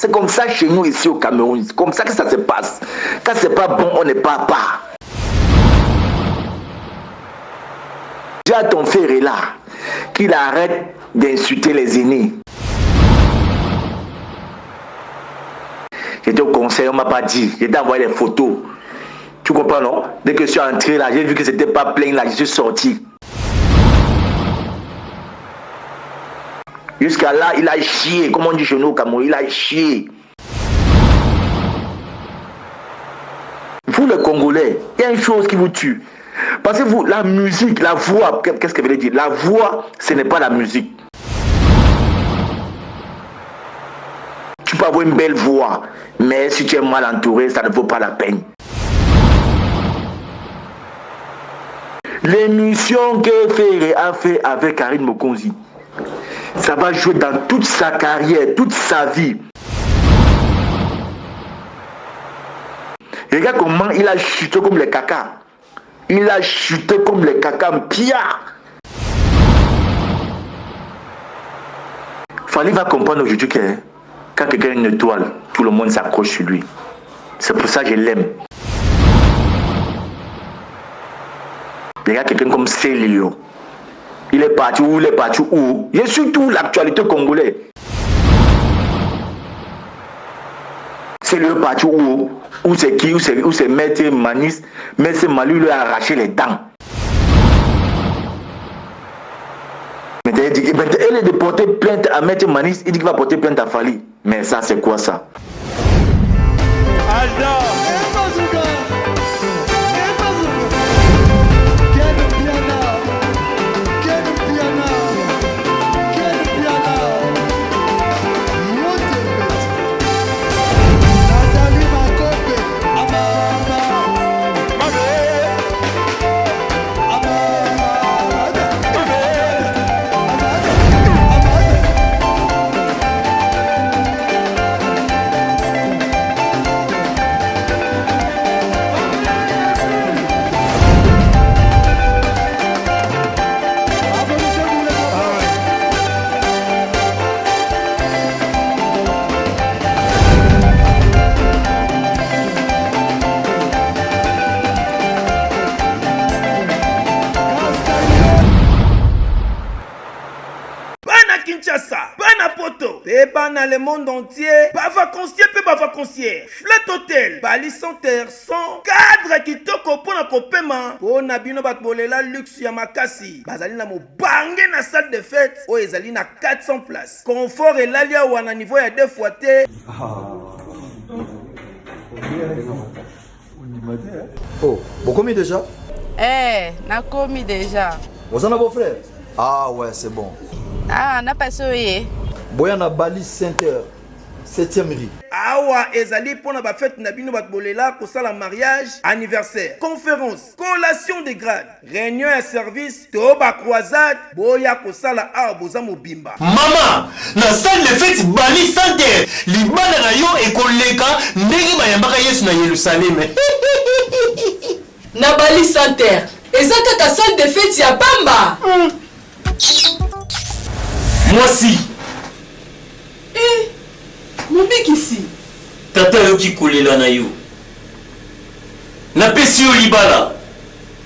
C'est comme ça chez nous ici au Cameroun. C'est comme ça que ça se passe. Quand c'est pas bon, on n'est pas. Dis à ton frère est là qu'il arrête d'insulter les aînés. J'étais au conseil, on m'a pas dit. J'étais envoyé les photos. Tu comprends, non? Dès que je suis entré là, j'ai vu que c'était pas plein là, je suis sorti. Jusqu'à là, il a chié. Comme on dit chez nous au Cameroun, il a chié. Vous les Congolais, il y a une chose qui vous tue. Parce que vous, la musique, la voix, qu'est-ce que vous voulez dire? La voix, ce n'est pas la musique. Tu peux avoir une belle voix, mais si tu es mal entouré, ça ne vaut pas la peine. L'émission que Ferré a fait avec Karine Mokonzi, ça va jouer dans toute sa carrière, toute sa vie. Regarde comment il a chuté comme les caca. Il a chuté comme les caca pia. Fali va comprendre aujourd'hui que quand quelqu'un a une étoile, tout le monde s'accroche sur lui. C'est pour ça que je l'aime. Regarde quelqu'un comme Célio. Il est parti où? Il est parti où? Il y a surtout l'actualité congolaise. Célio est parti où? Où c'est qui? Où c'est Maître Manis? Maître Mali lui a arraché les dents. Maintenant, il est de porter plainte à Maître Manis. Il dit qu'il va porter plainte à Fali. Mais ça, c'est quoi ça? Dans le monde entier, vacancier peut vacancier. Flat Hotel, Bali Center, son cadre qui toko pona kopema. Pona bino batbolela luxe ya makasi. Bazali na mo bangé na salle de fête. O ezali na 400 places. Confort et l'alia ou na niveau ya 2 fois T. Oh, vous commis déjà? Na commis déjà. Vous en avez vos frères? Ah ouais, c'est bon. Ah, n'a pas soyé. Boyana Bali Center, 7e rue. Awa ezali pona ba fête na bino batbolela ko sala mariage, anniversaire, conférence, collation de grade, réunion et service, to ba croisade, boya ko sala a boza mobimba. Mama, na salle de fête Bali Center, libana na yo ekoleka ndenge bayambaka Yesu na Yerusalem. Na Bali Center, ezaka ka salle de fête ya pamba. Moi si. Mobiki ici. Tata yoki kolela na yo. Na pesi yo libala.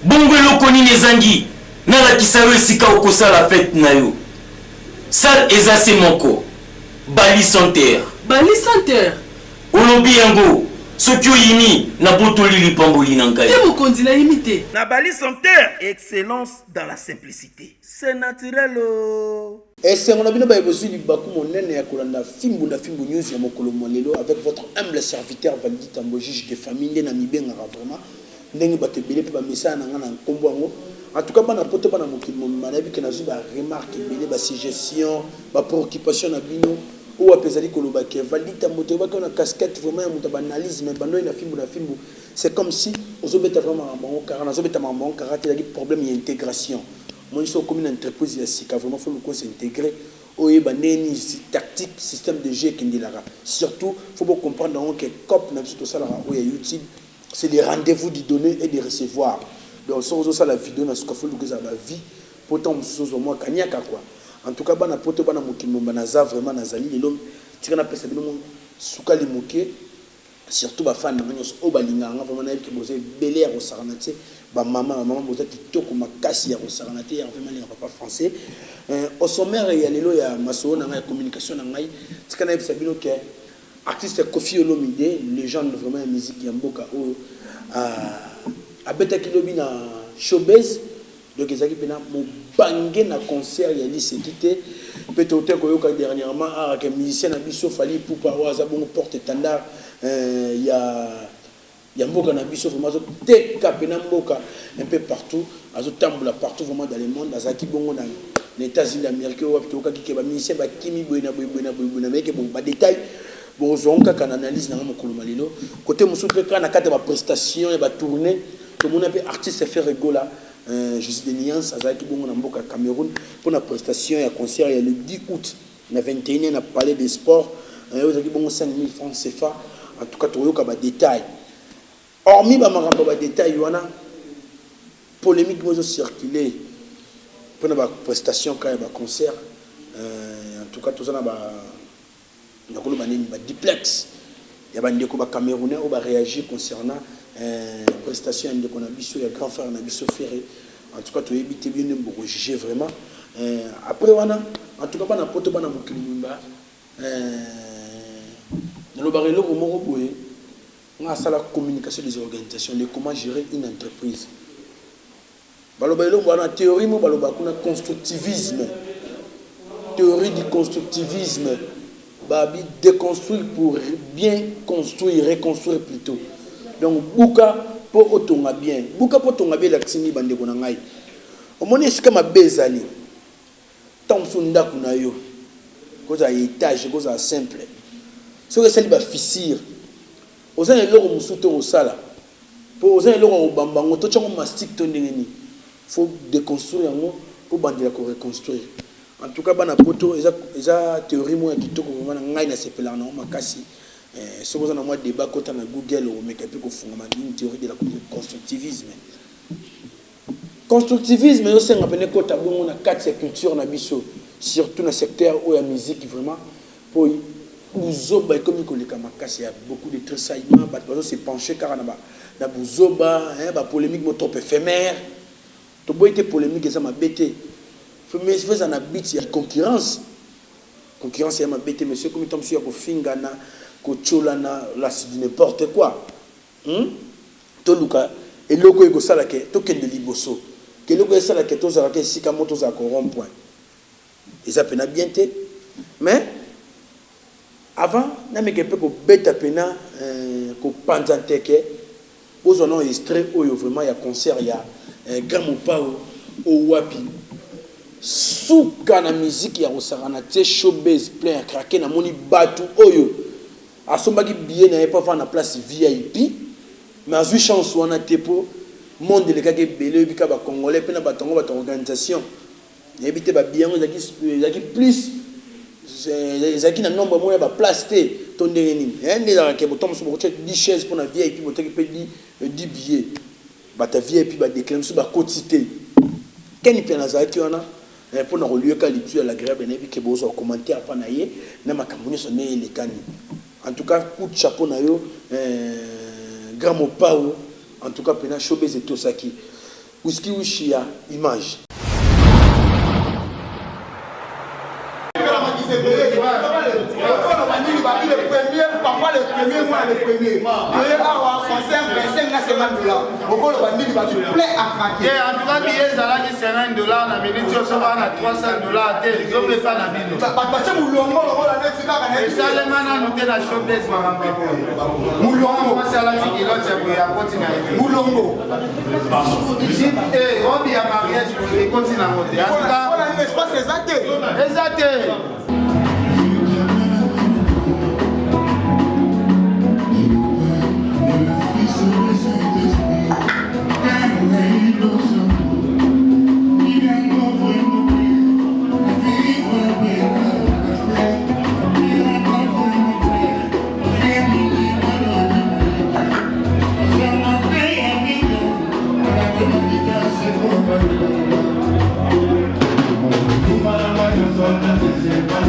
Bongo eloko nini ezangi. Na lakisa yo esika okosala fête na yo. Sal ezase moko. Bali Center. Bali Center. Olobi yango. Soki oyini na botoli lipamboli na ngai. Te mokonzi na imité. Na Bali Center, excellence dans la simplicité. C'est naturel. Et c'est mon avis, nous avons besoin de monene ya kolanda fimbu na fimbu news ya mokolo molelo avec votre humble serviteur Valdi Tambo, juge de famille na mibenga vraiment ndenge bato belé pe ba message na ngana nkombo ngo. En tout cas bana poto bana mokilo manabi ke na zuba remarque belé ba suggestion ba préoccupation na bino ou apesali koloba ke Valdi Tambo to ba na casquette vraiment ya muta banalise mais bando na fimbu c'est comme si ozobeta vraiment bon car na zobeta mambo car il y a des problèmes d'intégration. Moi, je suis comme une entreprise, il vraiment faut le s'intégrer. Oui, tactique, système de jeu qui est là. Surtout, il faut comprendre que COP, YouTube, c'est des rendez-vous de donner et de recevoir. Donc, si vous avez la vidéo, vous avez la vie, pourtant, vous avez quoi. En tout cas, vous avez vraiment Nazali, Soukali Mouké, surtout les fans de Obalinga, vraiment, vous avez belé à Rosaranate, maman, vous avez kitoko makasi à Rosaranate, vraiment, les papa français. Au sommaire, il y a les Masso, dans la communication, ce qu'on a vu, c'est artiste Kofi Olomide, légende vraiment de musique Yamboka, à Beta Kilobi na showbiz, donc ils ont bangé na concert, il y a dit c'est quitté. Peut-être que dernièrement, avec musicien Nabiso Fali pour parler à bon porte-étendard, il y a Mboka Nabiso vraiment Mboka un peu partout, à Tamboula partout vraiment dans le monde, dans Zaki Bongo dans les États-Unis d'Amérique, ou qui est musicien, Kimi Boina, mais bon, pas détail. Bon, on a une analyse dans le Kolomalilo. Côté Moussou, quand on a une prestation, une tournée, tout le monde a un artiste fait rigoler. Je suis de Niance, à Zaki Bongo, au Cameroun, pour la prestation, il y a un concert, il y a le 10 août, le 21, on a parlé des sports, il y a 5 000 francs CFA. En tout cas, il y a des détails. Hormis les détails, il y a une polémique qui a circulé pour la prestation, quand il y a un concert. En tout cas, tout ça, il y a un duplex. Il y a des Camerounais qui ont réagi concernant la prestation de Nabiso, il y a grand frère Nabiso Ferré. En tout cas, tu as évité bien de juger vraiment. Après, en tout cas, on a porté dans le Kilimba. Dans le barrel, on a la communication des organisations, comment gérer une entreprise. On a la théorie, on a le constructivisme. Théorie du constructivisme. Déconstruire pour bien construire, reconstruire plutôt. Donc, Bouka pour otonga bien. Bouka pour otonga bien, l'accimi bande konangai. Au moins, est-ce que ma bezali, tant sunda kunayo, cause à étage, cause à simple. Ce que c'est le fissure. Aux uns et l'autre, on soutient au sala. Pour aux uns et l'autre, on bambango, tout ça on mastique ton déni. Faut déconstruire un mot pour bander la reconstruire. En tout cas, bana poto, eza théorie moi qui toko vraiment ngai na sepela na makasi. Ce que on a moi débat côté na Google ou mais quelque peu une théorie de la constructivisme. Constructivisme yo senga pene côté bongo na quatre culture na biso, surtout na secteur où la musique vraiment pour buzoba comme koleka makasi, il y a beaucoup de tressaillements, bato se pencher car na buzoba, ba polémique mo trop éphémère. To boy été polémique ça m'a bêté. Mais je fais un habit, il y a concurrence. Concurrence, il y a ma bête, monsieur, comme il tombe sur Fingana, Kocholana, là, c'est n'importe quoi. Toluka, et le logo est salake, token de liboso. Que le logo est salake, tous à si comme tous à corrompre. Et ça peine bien té. Mais, avant, n'a mais quelque peu que bête à pena, que panzanteke, aux en extrait, où vraiment il y a concert, il y a grand mopao, au wapi. Souka na musique ya Rosarana te showbiz plein à craquer na moni batu oyo asombaki billet na pas na place VIP mais a vu chance wana te po monde le kake belé bika ba congolais pe na batongo ba organisation ebité ba billet zaki plus zaki na nombre moya ba place te tondé ni ndé la ke botom so boche 10 chaises pour na VIP botaki pe 10 billets ba ta VIP ba déclame so ba quotité keni pe na zaki wana pour nous relier à l'agréable et que vous avez commenté à Panaye, n'a pas sonné les canis. En tout cas, coup de chapeau na yo, grand mot pao, en tout cas, pena showbiz et tout ça qui. Whisky Wishia, image. Le premier, parfois le premier mois, le premier. Pourquoi le bandit va se plaît à craquer? En tout cas, billet Zalaki c'est $1 la minute, on va à $300, ils ont fait la minute. Et ça, les manas nous la showbiz, Moulongo, c'est la tiquilote, c'est à continuer. Moulongo. Et on vit à mariage, on continue à monter. En tout cas, on a un espace exact. Exact. Para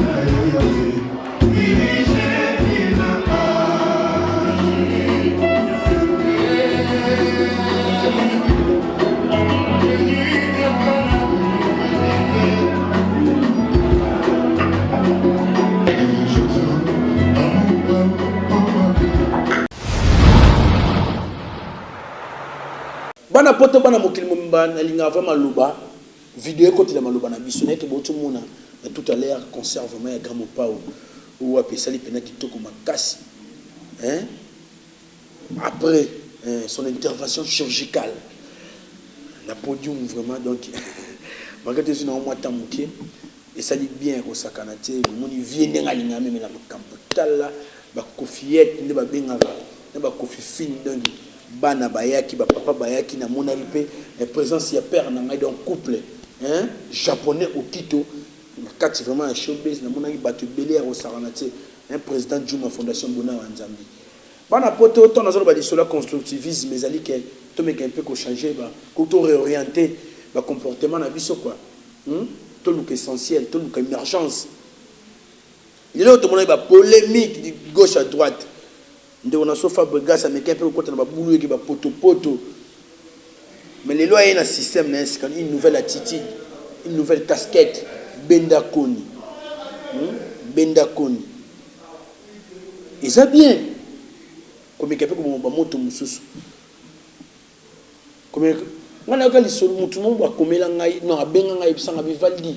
bana poto bana mokili momba na linga vraiment loba vidéo côté de maloba na biso nek boto mona tout à l'heure conservement ya grand pao ou apesa li pena kitoko makasi hein après son intervention chirurgicale la podium vraiment donc malgré tout on moita moké et ça dit bien ko sakanate moni vienne nga linga même na camputala ba kofiette nde ba bengaka ne ba kofi fine donc bana bayaki ba papa bayaki na mona ripe la présence ya père na ngai donc couple hein japonais au Quito kati vraiment un showbiz na mona ki batu belé au sakanate un président Juma Fondation Bona Nzambi bana poto ton na zo ba disola constructivisme mais ali que to meka un peu ko changer ba ko to réorienter ba comportement na biso quoi tout le essentiel tout le émergence il y a autre monde ba polémique de gauche à droite nde on a sofa Bregas ça meka un peu côté na ba boulou ki ba poto mais les lois il y a un système une nouvelle attitude une nouvelle casquette Benda Koni et ça bien comme il y a comme ba moto mususu comme on a quand sur mutu mo ba komela ngai non abenga ngai bisanga bivaldi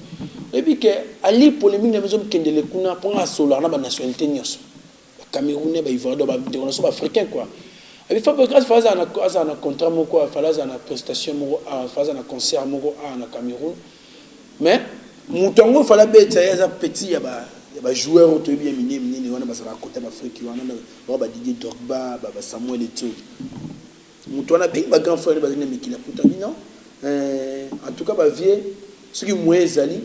et puis que ali polémique na maison kendele kuna ponga solo na ba nationalité nyos Camerounais ba ivoirien ba décoration africain quoi et puis Fabrice faza na contrat moko faza na prestation moko faza na concert moko na Cameroun mais mutongo fala beta ya petit ya ba joueur auto bien minini wana ba sala côté d'Afrique wana ba Didier Drogba ba Samuel Eto'o mutuana big ba grand frère ba zina mikila puta non en tout cas ba vie ce qui moins zali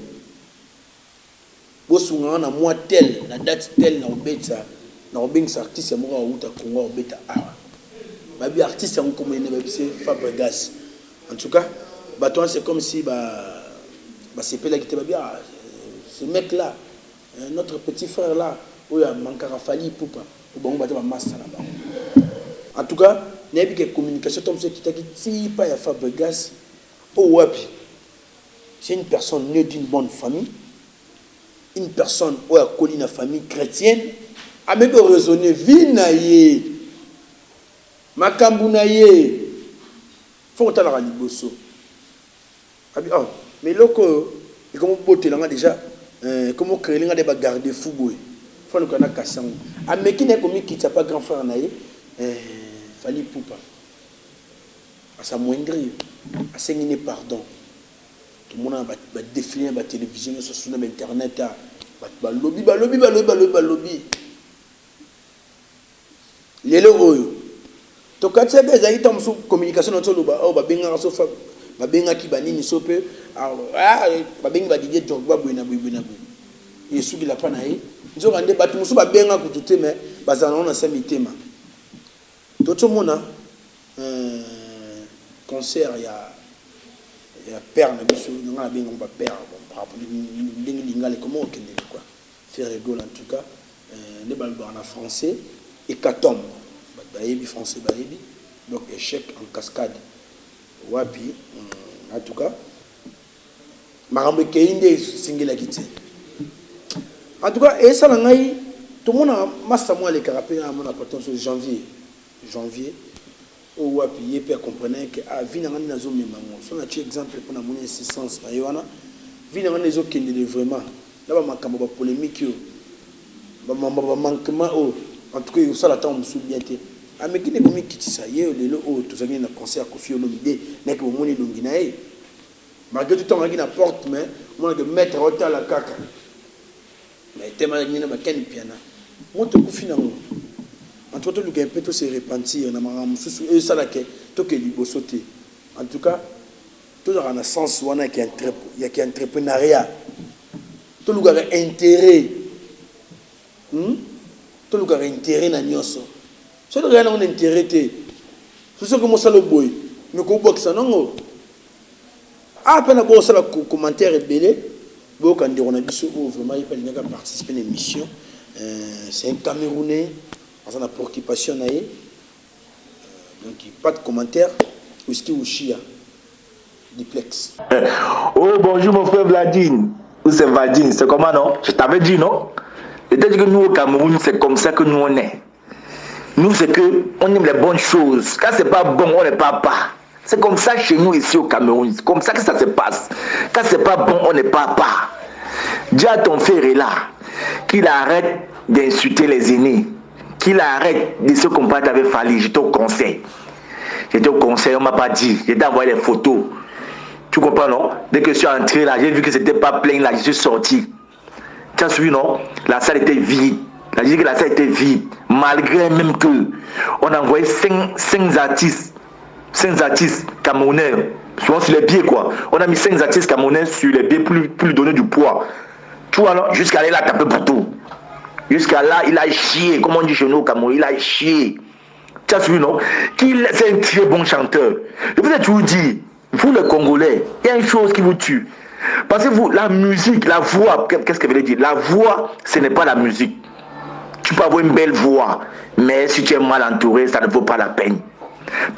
bosunga na mois tel na date tel na obeta na obengisa artiste ya moko uta Congo obeta ba bi artiste en comme ne ba bise Fabregas en tout cas ba toi c'est comme si ba c'est pas là qui te ba bien ce mec là notre petit frère là où il a mankara fali poupa ou bon ba master là-bas en tout cas il y a une communication comme ça qui pas à Fabregas au wapi c'est une personne née d'une bonne famille une personne où a connu une famille chrétienne a même raisonner vie naie makambu naie faut que la liboso mais loko et comment botter là déjà comment créer là des garder fou boy faut nous connaître kassango a mais qui n'est comme qui t'a pas grand frère naie fali poupa à sa moindrie à s'enguiner pardon tout le monde va définir la télévision sur internet ba lobby lelo oyo to katse beza ita musu communication na toloba o ba benga sofa ba benga ki banini sope ba benga ba Didier Drogba bwina yesu bila pana yi nzoka nde batu musu ba benga kutute me bazana na samitema tout mona concert ya père na biso nga benga ba père bon par rapport ndenge lingale comment okende quoi faire rigole en tout cas ne balba en français et katom bayebi français bayebi donc échec en cascade wapi en tout cas marambe keinde singela kiti en tout cas et ça la ngai tout le monde master moi les carapé à mon appartenance janvier ou wapi yé comprenait que a vie na ngana zo memamo so na tu exemple pour na mon insistance na yona vie na ngana zo kende vraiment là ba makambo ba polémique yo ba manquement en tout cas ça la temps musu bien té a mais qui ne comme qui ça yé lelo to zangina na concert Koffi Olomide nek bo moni longi na e malgré tout temps ngina porte mais mon de mettre hôtel la kaka mais tellement ngina ba ken piana moto Koffi na ngo en tout cas le gain peut se repentir na mara mususu et ça la ke to ke libosoté en tout cas toujours en sens wana qui entrepreneuriat tout le gars intérêt tout le gars intérêt na nyoso so le gars na on intérêt té so que mo salo boy mais ko boxa non peine bo sala commentaire belé bo kan dire on a biso vraiment il pas pas participer à l'émission c'est un Camerounais dans la préoccupation naé donc pas de commentaire Whisky Ushia duplex. Oh bonjour mon frère Vladine. Ou c'est Vladine, c'est comment non? Je t'avais dit non? C'est-à-dire que nous au Cameroun, c'est comme ça que nous on est. Nous c'est que on aime les bonnes choses. Quand c'est pas bon, on n'est pas. C'est comme ça chez nous ici au Cameroun. C'est comme ça que ça se passe. Quand c'est pas bon, on n'est pas. Dis à ton frère est là qu'il arrête d'insulter les aînés, qu'il arrête de se combattre avec Fali. J'étais au conseil. On m'a pas dit. J'ai envoyé les photos. Tu comprends, non? Dès que je suis entré là, j'ai vu que c'était pas plein là, je suis sorti. Tu as suivi, non? La salle était vide. J'ai dit que la salle était vide. Malgré même que on a envoyé 5 artistes. 5 artistes camerounais, souvent sur les pieds quoi. On a mis 5 artistes camerounais sur les pieds pour lui donner du poids. Tu vois, non? Jusqu'à là, il a tapé pour tout. Jusqu'à là, il a chié. Comme on dit chez nous au Cameroun, il a chié. Tu as suivi, non? C'est un très bon chanteur. Je vous ai toujours dit, vous les Congolais, il y a une chose qui vous tue. Parce que vous, la musique, la voix, qu'est-ce qu'elle veut dire? La voix, ce n'est pas la musique. Tu peux avoir une belle voix, mais si tu es mal entouré, ça ne vaut pas la peine.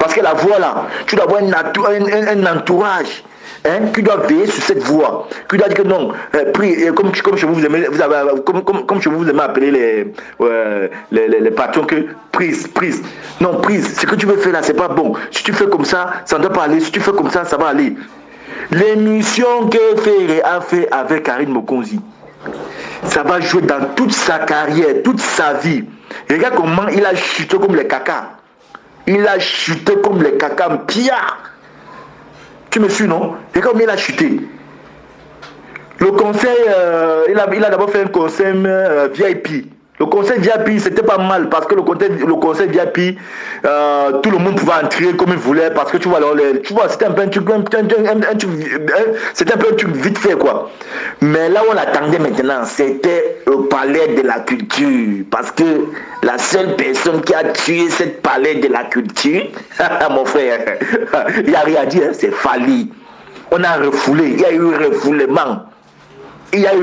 Parce que la voix là, tu dois avoir un entourage qui doit veiller sur cette voix. Qui doit dire que non, comme chez vous, comme chez vous aimez appeler les patrons que prise. Non, prise, ce que tu veux faire là, c'est pas bon. Si tu fais comme ça, ça ne doit pas aller. Si tu fais comme ça va aller. L'émission que Ferré a fait avec Karine Mokonzi, ça va jouer dans toute sa carrière, toute sa vie. Regarde comment il a chuté comme les caca. Il a chuté comme les caca pia. Tu me suis, non? Regarde comment il a chuté. Le conseil, il a d'abord fait un conseil VIP. Le conseil VIP, c'était pas mal parce que le conseil VIP, tout le monde pouvait entrer comme il voulait parce que tu vois, c'était un peu un truc vite fait quoi. Mais là où on l'attendait maintenant, c'était le palais de la culture parce que la seule personne qui a tué cette palais de la culture, mon frère, il n'y a rien à dire, c'est Fali. On a refoulé, il y a eu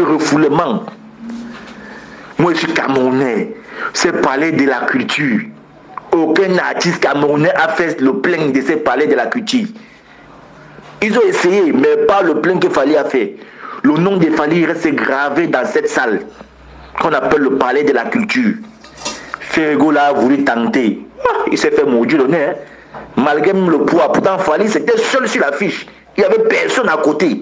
refoulement. Moi, je suis Camerounais. C'est palais de la culture. Aucun artiste camerounais a fait le plein de ces palais de la culture. Ils ont essayé, mais pas le plein que Fali a fait. Le nom de Fali reste gravé dans cette salle qu'on appelle le palais de la culture. Fergo l'a voulu tenter. Il s'est fait maudire le nez. Malgré le poids. Pourtant, Fali, c'était seul sur l'affiche. Il n'y avait personne à côté.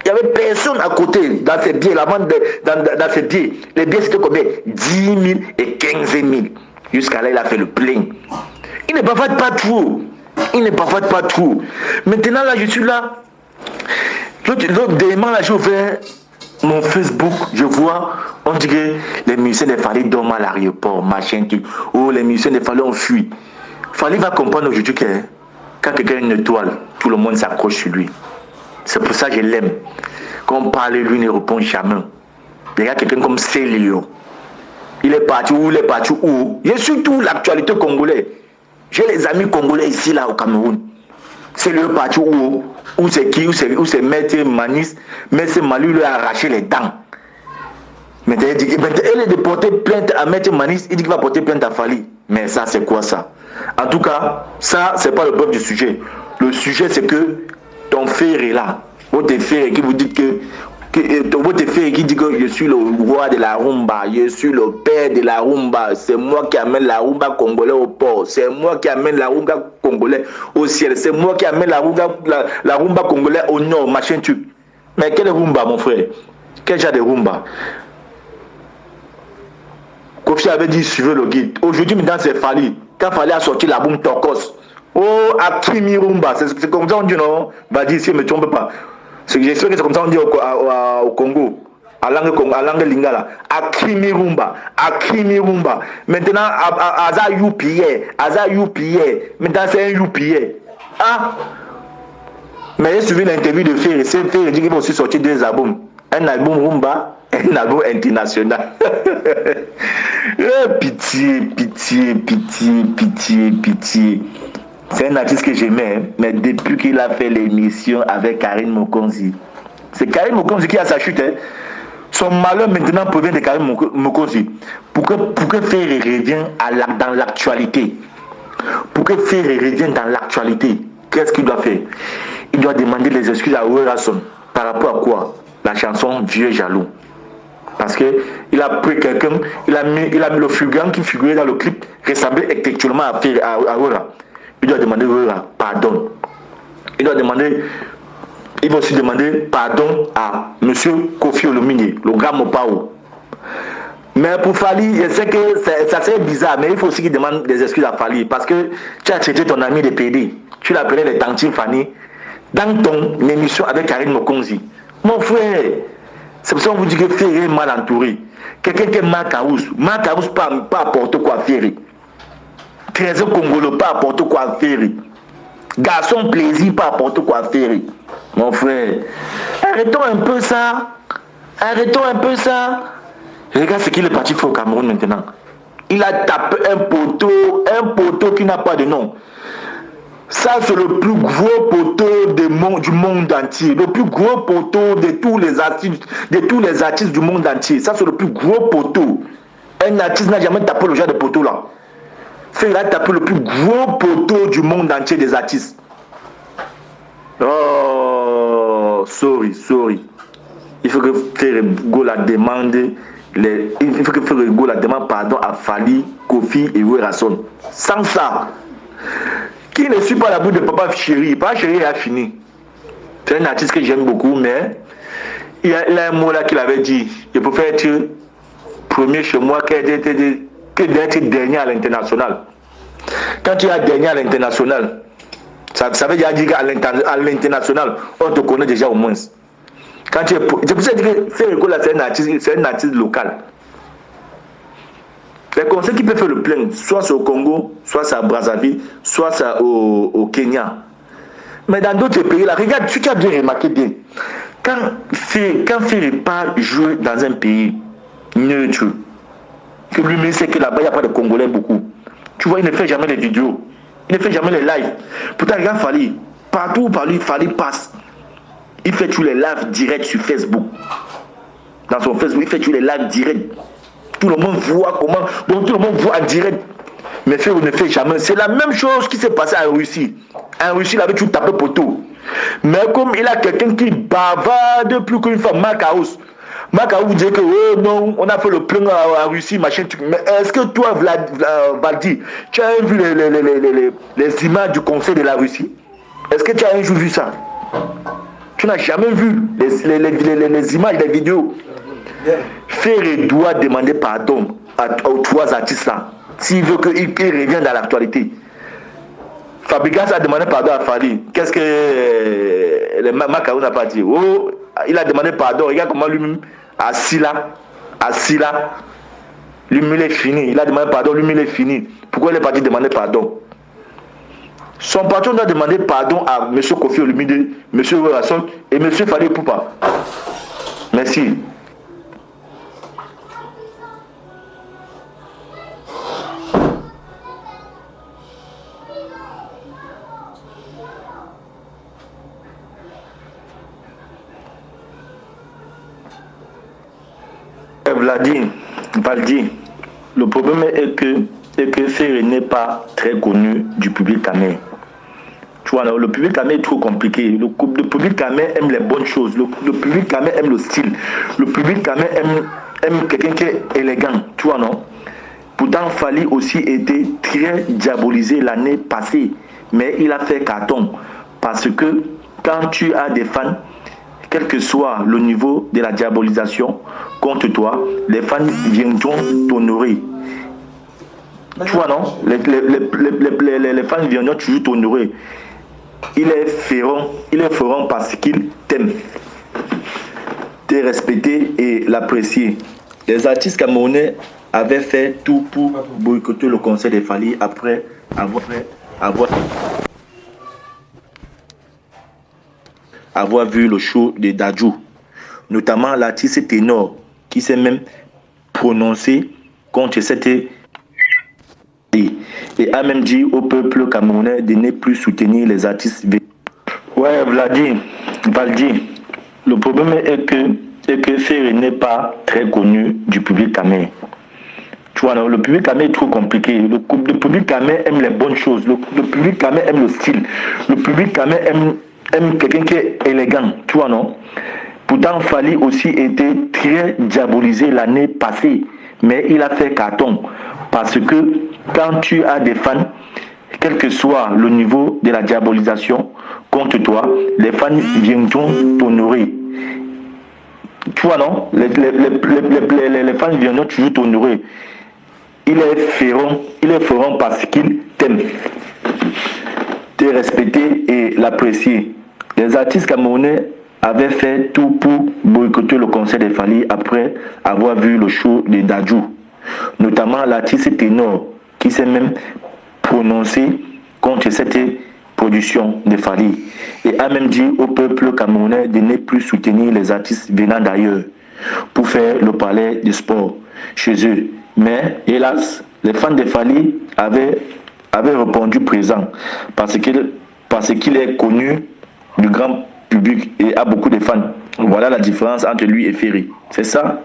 Il n'y avait personne à côté dans ses billets, la vente dans ses billets. Les billets c'était combien? 10 000 et 15 000. Jusqu'à là, il a fait le plein. Il ne bavade pas trop. Maintenant, là, je suis là. L'autre dément, là, j'ai ouvert mon Facebook. Je vois, on dirait les musiciens de Fali dorment à l'aéroport, machin, truc. Oh, les musiciens de Fali ont fui. Fali va comprendre aujourd'hui que quand quelqu'un a une étoile, tout le monde s'accroche sur lui. C'est pour ça que je l'aime. Quand on parle, lui ne répond jamais. Il y a quelqu'un comme Célio. Il est parti où? J'ai surtout l'actualité congolaise. J'ai les amis congolais ici, là, au Cameroun. Célio est parti où? Où c'est qui? Où c'est Maître Manis? Maître Mali lui a arraché les dents. Maintenant, il dit, elle est de porter plainte à Maître Manis. Il dit qu'il va porter plainte à Fali. Mais ça, c'est quoi ça? En tout cas, ça, c'est pas le problème du sujet. Le sujet, c'est que ton frère est là. Votre frère qui vous dit votre frère qui dit que je suis le roi de la rumba, je suis le père de la rumba, c'est moi qui amène la rumba congolais au port, c'est moi qui amène la rumba congolais au ciel, c'est moi qui amène la rumba congolais au nord, machin truc. Mais quelle rumba, mon frère? Quel genre de rumba? Kofi avait dit suivez le guide. Aujourd'hui, maintenant, c'est Fali. Quand Fali a sorti la boum Tokos. Oh, Akimi Rumba, c'est comme ça on dit, non? Va dire si je ne me trompe pas. J'espère que c'est comme ça on dit au Congo, à langue lingala. Akimi Rumba. Maintenant, Aza UPA. Maintenant, c'est un UPA. Ah! Mais j'ai suivi l'interview de Ferré. Ferré dit qu'il va aussi sortir 2 albums. Un album Rumba, un album international. Pitié. C'est un artiste que j'aimais, mais depuis qu'il a fait l'émission avec Karine Mokonzi, c'est Karine Mokonzi qui a sa chute. Son malheur maintenant provient de Karine Mokonzi. Pour que Ferré revienne dans l'actualité, qu'est-ce qu'il doit faire? Il doit demander les excuses à Werason. Par rapport à quoi? La chanson Vieux Jaloux. Parce que il a pris quelqu'un, il a mis le figurant qui figurait dans le clip, ressemblait effectivement à Wera. Il doit demander pardon. il va aussi demander pardon à M. Kofi Olomide, le grand Mopao. Mais pour Fali, je sais que ça serait bizarre, mais il faut aussi qu'il demande des excuses à Fali parce que tu as traité ton ami de PD. Tu l'appelais les Tantines Fanny dans ton émission avec Karine Mokonzi. Mon frère, c'est pour ça qu'on vous dit que Ferré est mal entouré. Quelqu'un qui est Marcaous pas n'importe quoi Ferré. Trésor Congolo, pas n'importe quoi Ferré. Garçon plaisir, pas n'importe quoi Ferré. Mon frère, arrêtons un peu ça. Regarde ce qu'il est parti faire au Cameroun maintenant. Il a tapé un poteau qui n'a pas de nom. Ça, c'est le plus gros poteau du monde entier. Le plus gros poteau de tous les artistes du monde entier. Ça, c'est le plus gros poteau. Un artiste n'a jamais tapé le genre de poteau là. Il a tapé le plus gros poteau du monde entier des artistes. Oh, sorry. Il faut que Ferrego la demande. Il faut que Ferrego la demande pardon à Fali, Kofi et Werrason. Sans ça, qui ne suit pas la bouche de Papa Chéri, Papa Chéri a fini. C'est un artiste que j'aime beaucoup, mais il y a un mot là qu'il avait dit. Je préfère être premier chez moi que d'être dernier à l'international. Quand tu es dernier à l'international, ça veut dire qu'à l'international, on te connaît déjà au moins. Quand tu es, c'est pour ça que Ferrego là, c'est un artiste local. Les conseils qui peuvent faire le plein, soit c'est au Congo, soit c'est à Brazzaville, soit c'est au Kenya. Mais dans d'autres pays, là, regarde, tu as bien remarqué bien. Quand Ferré pas jouer dans un pays neutre, que lui-même sait que là-bas, il n'y a pas de Congolais beaucoup. Tu vois, il ne fait jamais les vidéos. Il ne fait jamais les lives. Pourtant, regarde Fali. Partout où Fali passe, il fait tous les lives directs sur Facebook. Dans son Facebook, il fait tous les lives directs. Tout le monde voit comment. Bon, tout le monde voit en direct. Mais Ferré ne fait jamais. C'est la même chose qui s'est passé en Russie. En Russie, il avait tout tapé poteau. Mais comme il a quelqu'un qui bavarde plus qu'une femme, Marcaous vous dit que oh non, on a fait le plein en Russie, machin. Mais est-ce que toi, Valdi, tu as vu les images du conseil de la Russie? Est-ce que tu as un jour vu ça? Tu n'as jamais vu les images, les vidéos. Ferré doit demander pardon aux trois artistes là s'il veut qu'ils reviennent dans l'actualité. Fabregas a demandé pardon à Fali. Qu'est-ce que le Marcaous n'a pas dit? Oh, il a demandé pardon. Regarde comment lui-même assis là, lui-même il est fini. Il a demandé pardon, lui-même il est fini. Pourquoi il est parti demander pardon? Son patron doit demander pardon à M. Kofi Olomide, M. Werrason et M. Fali Poupa. Merci. Valdi, le problème est que Ferré n'est pas très connu du public camerounais. Tu vois, le public camerounais est trop compliqué. Le public camerounais aime les bonnes choses. Le public camerounais aime le style. Le public camerounais aime quelqu'un qui est élégant. Tu vois, non? Pourtant, Fali aussi était très diabolisé l'année passée. Mais il a fait carton. Parce que quand tu as des fans, quel que soit le niveau de la diabolisation contre toi, les fans viendront t'honorer. Tu vois, non? Les fans viendront toujours t'honorer. Ils les feront parce qu'ils t'aiment, te respecter et l'apprécier. Les artistes camerounais avaient fait tout pour boycotter le concert de Fali après avoir vu le show de Dadju, notamment l'artiste ténor qui s'est même prononcé contre cette et a même dit au peuple camerounais de ne plus soutenir les artistes. Ouais, Valdi, le problème est que Ferré n'est pas très connu du public camerounais. Tu vois, le public camerounais est trop compliqué. Le public camerounais aime les bonnes choses. Le public camerounais aime le style. Le public camerounais aime quelqu'un qui est élégant. Tu vois, non? Pourtant, Fali aussi était très diabolisé l'année passée. Mais il a fait carton. Parce que quand tu as des fans, quel que soit le niveau de la diabolisation contre toi, les fans viendront t'honorer. Tu vois, non? Les fans viendront toujours t'honorer. Ils les feront parce qu'ils t'aiment, te respecter et l'apprécier. Les artistes camerounais avaient fait tout pour boycotter le concert de Fally après avoir vu le show de Dadju. Notamment l'artiste ténor qui s'est même prononcé contre cette production de Fally et a même dit au peuple camerounais de ne plus soutenir les artistes venant d'ailleurs pour faire le palais du sport chez eux. Mais hélas, les fans de Fally avaient répondu présent parce qu'il est connu du grand public et a beaucoup de fans. Voilà la différence entre lui et Ferry. C'est ça.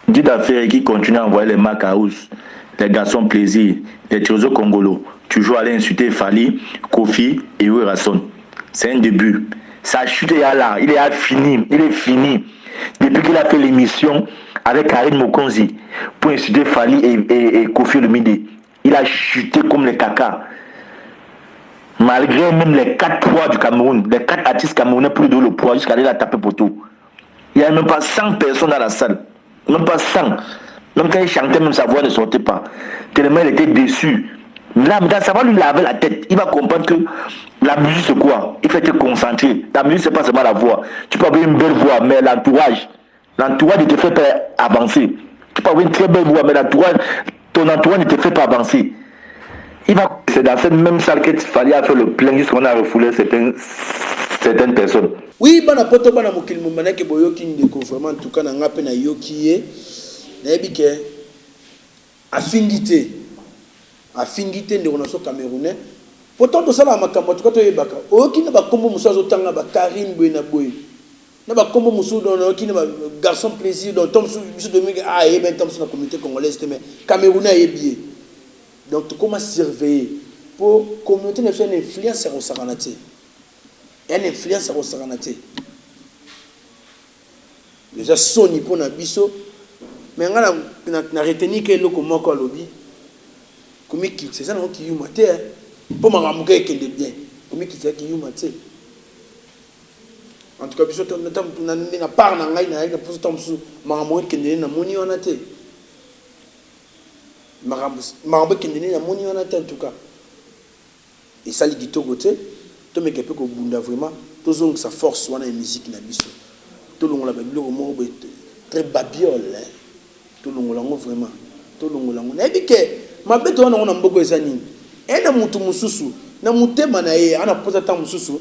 Dites à Ferry qui continue à envoyer les marques à hausse, les garçons plaisir, les trésors congolos. Toujours aller insulter Fally, Kofi et Werrason. C'est un début. Sa chute est là. Il est fini. Il est fini. Depuis qu'il a fait l'émission avec Karine Mokonzi pour insulter Fally et Kofi Olomide, il a chuté comme les caca. Malgré même les 4 poids du Cameroun, les 4 artistes camerounais pour lui donner le poids jusqu'à aller la taper pour tout. Il n'y a même pas 100 personnes dans la salle. Même pas 100. Même quand il chantait, même sa voix ne sortait pas. Tellement il était déçu. Là, ça va lui laver la tête. Il va comprendre que la musique c'est quoi? Il faut te concentrer. La musique c'est pas seulement la voix. Tu peux avoir une belle voix, mais l'entourage ne te fait pas avancer. Tu peux avoir une très belle voix, mais ton entourage ne te fait pas avancer. C'est dans cette même salle qu'il fallait faire le plein jusqu'on a refoulé certaines personnes. Oui, bana poto bana mokili mumana ke boyoki ndeko vraiment en tout cas na ngape na yoki ye. Na ebike afingité ndeko na so camerounais. Pourtant to sala makambo to to yebaka. Oyoki na ba kombo muso azotanga ba Karine boy na boy. Na ba kombo muso don oyoki na ba garçon plaisir don Tom Sou Domingue et ben Tom Sou na communauté congolaise mais camerounais yebié. Donc, tu commences à surveiller pour la communauté ne fait une influence sur le Saranaté. Une influence sur le Saranaté. Déjà, Sony pour Nabiso. Mais on a retenu que l'eau comme moi, lobby. Comme il quitte, c'est ça qui y a maté. Pour ma ramouke qui est bien. Comme il quitte, qui y a maté. En tout cas, on a part dans la ligne, pour ce temps, ma ramouke qui est dans mon on a été. Marambe kendene na moni wana en tout cas et ça li to côté to me kepe ko bunda vraiment to zong sa force wana musique na biso to longola ba biloko mo très babiole to longola ngo vraiment to longola ngo na ebike mabeto wana ngona mboko eza nini ena mutu mususu na mutema na ye ana poza ta mususu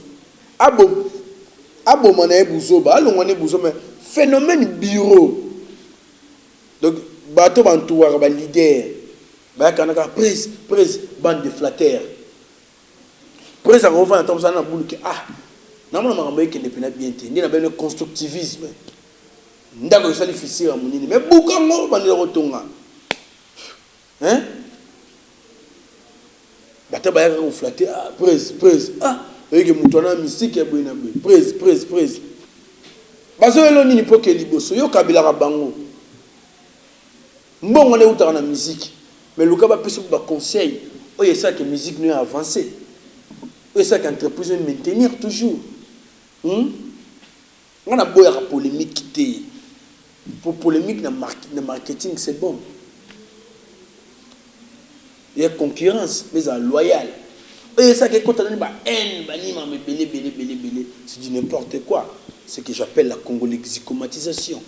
abo mana ebuzoba alongwane buzoba phénomène bureau donc bato bantuwa ba leader bah quand on a prise bande de flatteurs prise à revoir dans ça na boule que na mona makambo qui ne peut bien tenir na ben constructivisme ndako ça difficile à monini mais bukango bande rotonga hein bata ba ya flatter prise et que mutona mystique ya boina prise bazo elo nini poke liboso yo kabila ka bango mbongo ne utaka na musique. Mais le gars va plus de conseils. Oh, il y a ça que la musique nous a avancé. Oh, il y a ça que l'entreprise veut maintenir toujours. On a beau la polémique. Pour polémique, le marketing, c'est bon. Il y a concurrence, mais c'est loyal. Oh, il y a ça que quand on a une haine, c'est du n'importe quoi. C'est ce que j'appelle la congolexicomatisation.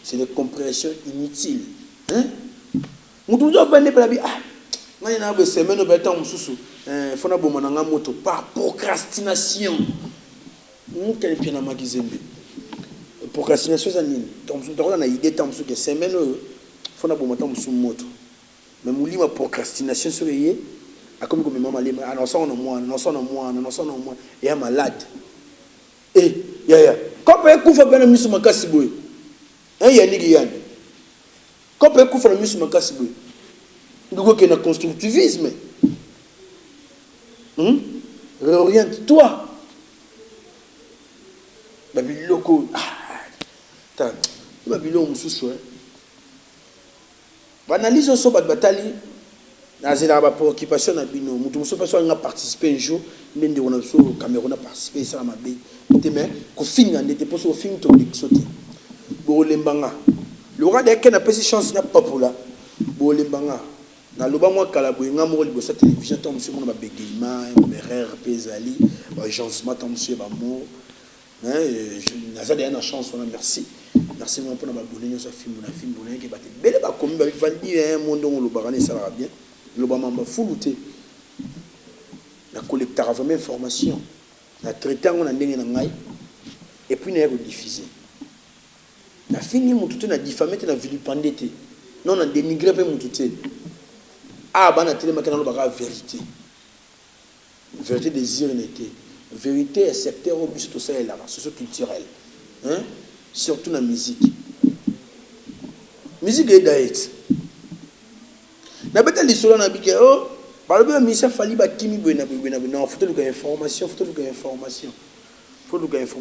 C'est une compréhension inutile. Hein? Mutu jo bande pela bi ngani na be semaine be temps mususu fona boma na moto par procrastination mukele pina magizembe procrastination za nini tomsu to na idée temps mususu que semaine fona boma temps mususu moto mais mulima procrastination sur yé akomi ko mama lema anonso no moi et malade et ya ko pe kufa bena misu makasi boy ya nigi yani quand on peut faire le mieux sur ma casse, il faut qu'il y ait un constructivisme. Réoriente-toi. Babiloko. Babiloko, moussou. Analyse sur la bataille. Dans la préoccupation, nous avons participé un jour, nous avons Cameroun a participé à ma baie. Nous avons posé au film de l'exoté. Bolembanga. Le roi de Ken a pris chance n'a pas pour là. Bolembanga. Dans le bas, moi, Calabou, il y a un télévision, tant monsieur, mon bégayement, Merer, Pézali, Jean Smat, tant monsieur, Bamo. Nazade a chance, merci. Merci pour la bonne film, on a film, on a qui battait. Belle, comme il va dire, un monde où le barané, ça va bien. Le barané va foulouter. La collecteur a vraiment information. La traiteur, on a donné un aïe. Et puis, on a diffusé. La fini, mon tout, on a diffamé, on a vilipendé. Non, on a dénigré, mon tout. Ah, bah, on a télé, maintenant, on a vérité. Vérité des irrénités. Vérité est secteur au but de ça et là, socio-culturel. Hein? Surtout dans la musique. Musique est d'ailleurs. Na beta lisolo na bike oh par le ministère fali ba kimi bena non faut que information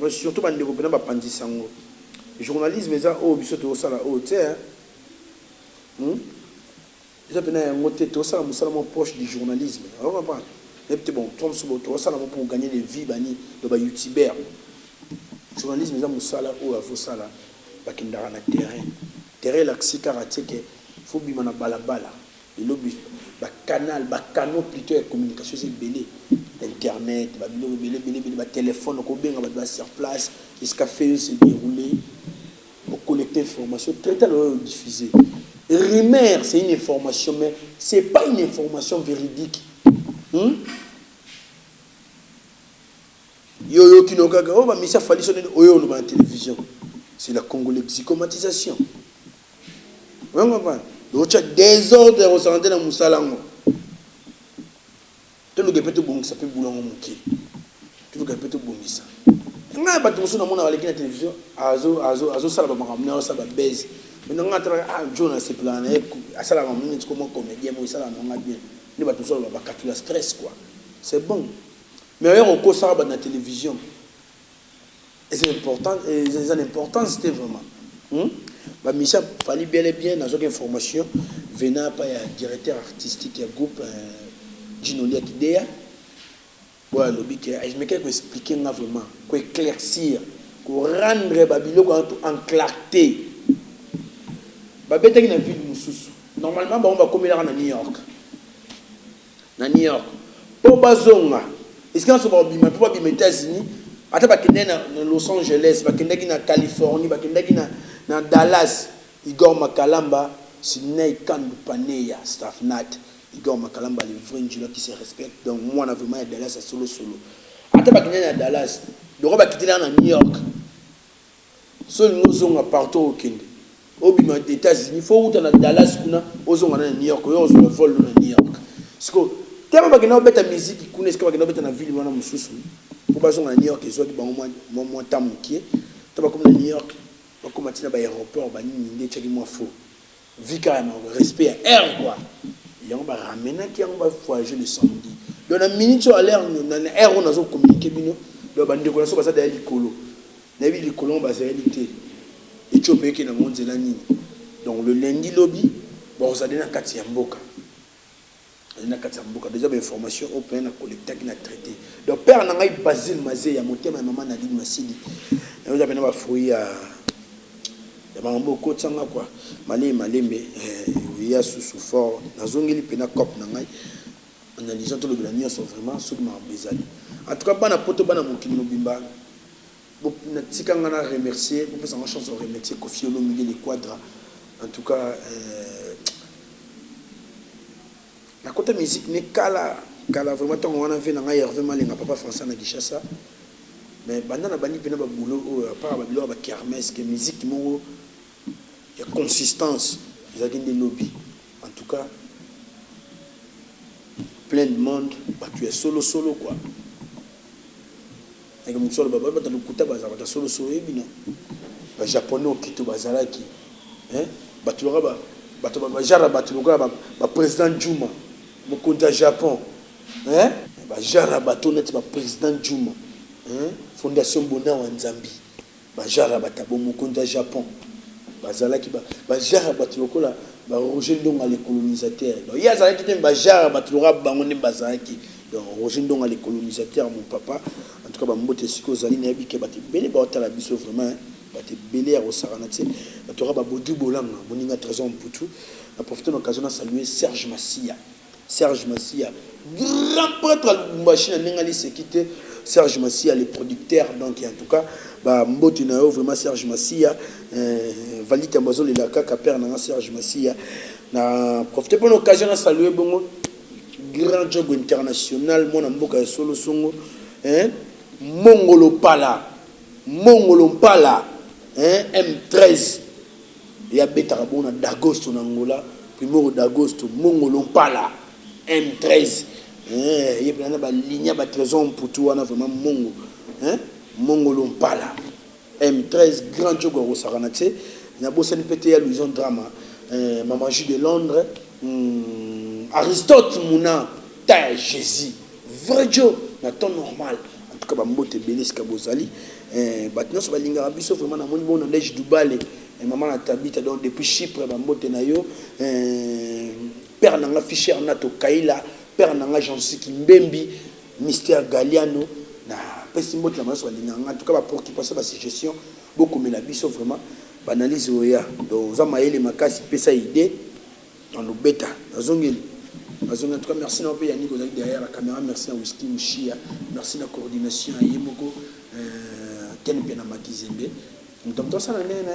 surtout bande ko bena ba pandisango journalisme eza oh biso to sala oh tu sais eza pena ngote to sala musala mo proche du journalisme on va pas et puis bon tombe sur to sala pour gagner des vies bani de ba youtubeur journalisme eza musala oh avo sala ba kindara na terrain la karaté que faut bima na balabala et l'obus canal canaux plutôt de communication c'est belé internet belé téléphone ko benga ba sur place jusqu'à faire se dérouler pour collecter information traiter le diffuser rumeur c'est une information mais c'est pas une information véridique yo qui n'oka oh ba misa fali sonné oyo la télévision c'est la congolexicomatisation vraiment pas donc désordre au santé dans musalango tout le gars peut bon ça peut boulon moké tout le gars peut bon ça nga ba to so na mona wale kina télévision azo sala ba makamna sa ba base mais nga tra Jonas c'est plan asala ba muni comme comédien mo sala na bien ni ba to so ba katula stress quoi c'est bon mais on ko ça ba na télévision et c'est important et c'est une importance c'était vraiment bah Michel fallait bien et bien dans une information venant par un directeur artistique du groupe Ginolia Kidea voilà le but je me qu'à expliquer vraiment quoi éclaircir pour rendre Babylone en clarté bah bête qui na ville mususu normalement bah on va comme là na New York pour bazonga est-ce qu'on se va bima pour bima États-Unis ata bakende na Los Angeles bakende na Californie bakende na Dallas Igor Makalamba Sidney Kandu Paneya staff nat Igor Makalamba le vrai ingénieur qui se respecte donc moi on a vraiment Dallas à solo ata bakende na Dallas donc bakende na New York seul nous on partout au Kenya au bima des États-Unis faut où na Dallas kuna ozonga na New York yo on vol na New York parce que tellement bakende na beta musique kuna est-ce que bakende beta na ville wana mususu pour passer à New York et soit qui moins temps qui tu vas comme à New York comme à Tina aéroport bah ni des moi faux vie carrément respect à air quoi et on va ramener qui on va voyager le samedi dans la minute sur l'air dans air on a zo communiquer bino le bande ko so ça derrière likolo na bi likolo ba réalité et tu peux que dans monde la nini donc le lundi lobby bon ça donne 4 mboka déjà des informations au plein à collecter qui n'a traité donc père n'a pas Basile Mazé ya monté ma maman Nadine Massidi et vous avez pas fouillé à ya mambo ko tsanga quoi malembe il y a sous fort na zongeli pena cop na ngai analysant tout le granit sont vraiment sous ma bezali en tout cas bana poto bana mokili no bimba bon na tikanga na remercier pour faire sa chance de remercier Kofi Olomide les quadra en tout cas la côté musique n'est kala vraiment tant on a vu na Hervé Malenga papa français na Kinshasa mais bandana bani pena ba boulot par ba bilo ba kermesse que musique mo il y a consistance ils ont des lobbies en tout cas plein de monde bah tu es solo quoi et comme solo ba ba ta lukuta ba za solo et bino ba japonais qui to bazalaki hein ba tu ba jara ba tu ba président Juma Mokonda Japon hein ba jara bato net ba président Juma hein fondation Bona wa Nzambi ba jara bata bo Mokonda Japon ba bazalaki bajara bato lokola Roger Ndonga les colonisateurs. Donc il y a ça qui est bajara bato lokola bango ne bazalaki. Donc Roger Ndonga les colonisateurs mon papa en tout cas mbote siko zali na yebike bato belé ba otala biso vraiment bato belé au Saranate bato ba bodu bolanga moninga trésor mputu a profité de l'occasion de saluer Serge Massia, grand prêtre à Lumbashi n'engali se quitter. Serge Massia le producteur donc en tout cas mbote na vraiment Serge Massia Valite Ambazo le laka père na Serge Massia na profité de l'occasion de saluer bongo grand job international mon mboka solo songo Mongolo Mpala M13 ya betaka bona d'Agosto na Angola primero d'Agosto Mongolo Mpala M13 il y a ba ligne ba trésor mputu wana vraiment mongo Mongolo Mpala M13 grand jogo au Saranate na bosani pété ya Louison Drama Maman Ju de Londres Aristote Mouna ta Jésus vrai Joe na temps normal en tout cas ba mbote belis ka bozali batno so balinga biso vraiment na moni bona lège Dubale maman na tabita donc depuis Chypre ba mbote na yo père nanga Fischer Nato Kaila père nanga Jean-Siki Mbembi Mystère Galiano na pesi mbote la maso balinga en tout cas ba pour qui passer ba suggestion beaucoup mais la biso vraiment banalise oya donc za maele makasi pesa idée dans nos bêta nazongeli en tout cas merci na pe Yannick derrière la caméra merci à Whisky Mouchia merci la coordination à Yemoko ken pe na Makizembe donc ça na nena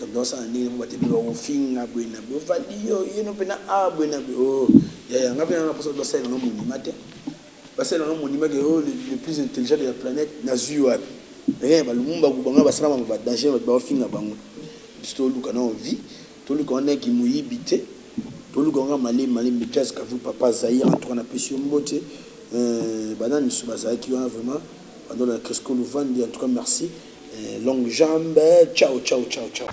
donc ça na nena bate bo finga bwena bo vadio yeno pe na bwena oh ya ngabe na poso do sel no monima te parce que no monima ke le plus intelligent de la planète na zuwa rien ba lumumba kubanga basala ba danger ba finga bango bisto luka na vie to luka on ki muyibite to luka nga mali médias ka vous papa Zahir en tout cas na pesio mbote banani subaza qui ont vraiment pendant la Cresco Louvandi en tout cas merci longue jambe ciao ciao ciao ciao.